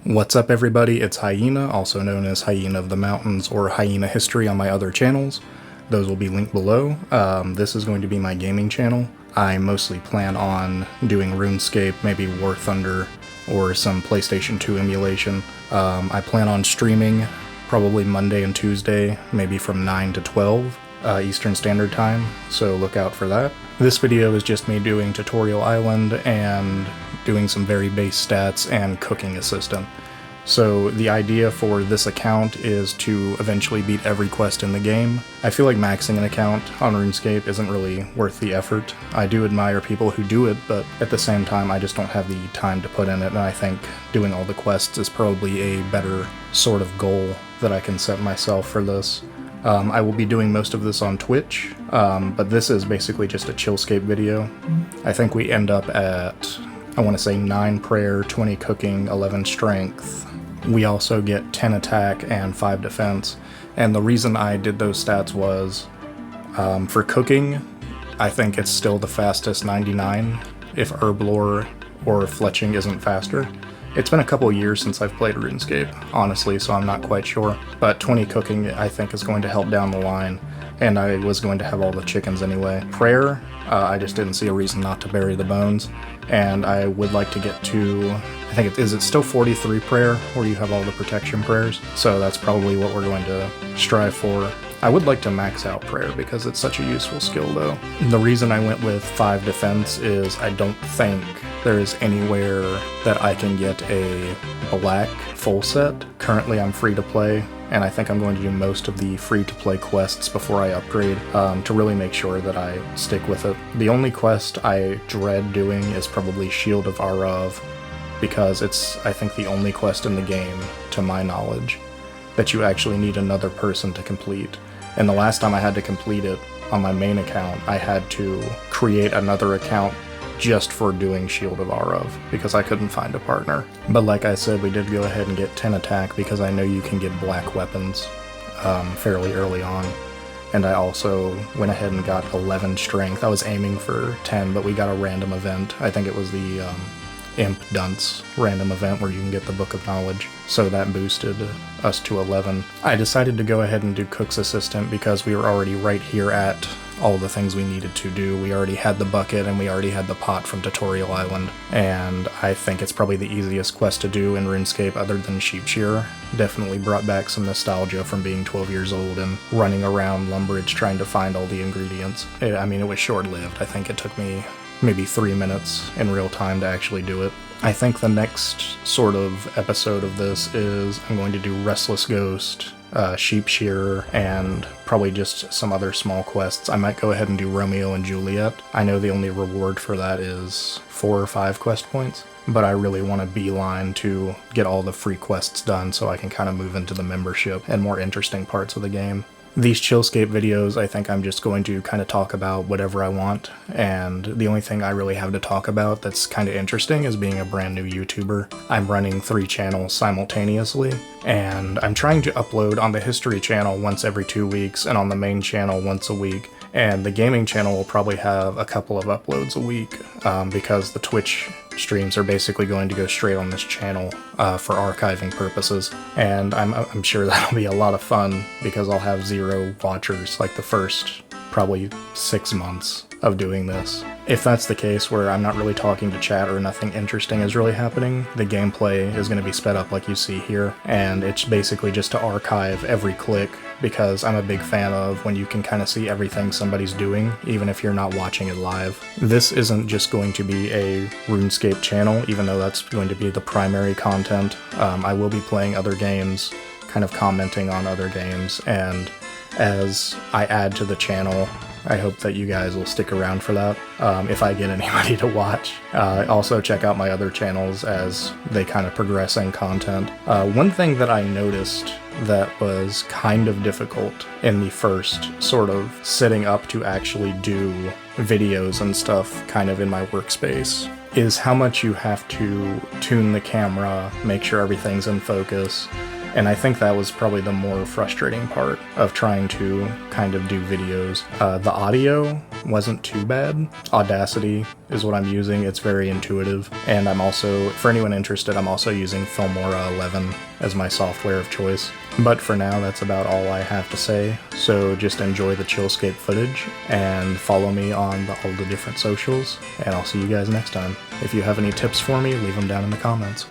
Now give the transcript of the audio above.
What's up everybody, it's Hyena, also known as Hyena of the Mountains or Hyena History on my other channels. Those will be linked below. This is going to be my gaming channel. I mostly plan on doing Runescape, maybe War Thunder, or some PlayStation 2 emulation. I plan on streaming probably Monday and Tuesday, maybe from 9 to 12 Eastern Standard Time, so look out for that. This video is just me doing Tutorial Island and doing some very base stats and cooking assistant. So the idea for this account is to eventually beat every quest in the game. I feel like maxing an account on RuneScape isn't really worth the effort. I do admire people who do it, but at the same time I just don't have the time to put in it, and I think doing all the quests is probably a better sort of goal that I can set myself for this. I will be doing most of this on Twitch, but this is basically just a chillscape video. I think we end up at, I want to say 9 prayer, 20 cooking, 11 strength. We also get 10 attack and 5 defense. And the reason I did those stats was, for cooking, I think it's still the fastest 99 if Herblore or Fletching isn't faster. It's been a couple years since I've played RuneScape, honestly, so I'm not quite sure. But 20 cooking I think is going to help down the line, and I was going to have all the chickens anyway. Prayer, I just didn't see a reason not to bury the bones, and I would like to get to, I think is it still 43 prayer, where you have all the protection prayers? So that's probably what we're going to strive for. I would like to max out prayer because it's such a useful skill though. The reason I went with 5 defense is I don't think there is anywhere that I can get a black full set. Currently I'm free to play, and I think I'm going to do most of the free to play quests before I upgrade to really make sure that I stick with it. The only quest I dread doing is probably Shield of Arav, because it's, I think, the only quest in the game, to my knowledge, that you actually need another person to complete. And the last time I had to complete it on my main account, I had to create another account just for doing Shield of Arav, because I couldn't find a partner. But like I said, we did go ahead and get 10 attack, because I know you can get black weapons fairly early on. And I also went ahead and got 11 strength. I was aiming for 10, but we got a random event. I think it was the Imp Dunce random event where you can get the Book of Knowledge, so that boosted us to 11. I decided to go ahead and do Cook's Assistant because we were already right here at all the things we needed to do. We already had the bucket and we already had the pot from Tutorial Island, and I think it's probably the easiest quest to do in RuneScape other than Sheep Shearer. Definitely brought back some nostalgia from being 12 years old and running around Lumbridge trying to find all the ingredients. I mean, it was short-lived. I think it took me maybe 3 minutes in real time to actually do it. I think the next sort of episode of this is I'm going to do Restless Ghost, Sheep Shearer, and probably just some other small quests. I might go ahead and do Romeo and Juliet. I know the only reward for that is 4 or 5 quest points, but I really want to beeline to get all the free quests done so I can kind of move into the membership and more interesting parts of the game. These chillscape videos, I think I'm just going to kind of talk about whatever I want, and the only thing I really have to talk about that's kind of interesting is being a brand new YouTuber. I'm running 3 channels simultaneously, and I'm trying to upload on the history channel once every 2 weeks and on the main channel once a week. And the gaming channel will probably have a couple of uploads a week because the Twitch streams are basically going to go straight on this channel for archiving purposes. And I'm sure that'll be a lot of fun because I'll have 0 watchers like the first probably 6 months of doing this. If that's the case, where I'm not really talking to chat or nothing interesting is really happening, the gameplay is going to be sped up like you see here, and it's basically just to archive every click, because I'm a big fan of when you can kind of see everything somebody's doing, even if you're not watching it live. This isn't just going to be a RuneScape channel, even though that's going to be the primary content. I will be playing other games, kind of commenting on other games, and as I add to the channel, I hope that you guys will stick around for that, if I get anybody to watch. Also check out my other channels as they kind of progress in content. One thing that I noticed that was kind of difficult in the first sort of setting up to actually do videos and stuff kind of in my workspace is how much you have to tune the camera, make sure everything's in focus. And I think that was probably the more frustrating part of trying to kind of do videos. The audio wasn't too bad. Audacity is what I'm using. It's very intuitive. And I'm also, for anyone interested, I'm also using Filmora 11 as my software of choice. But for now, that's about all I have to say. So just enjoy the Chillscape footage and follow me on all the different socials. And I'll see you guys next time. If you have any tips for me, leave them down in the comments.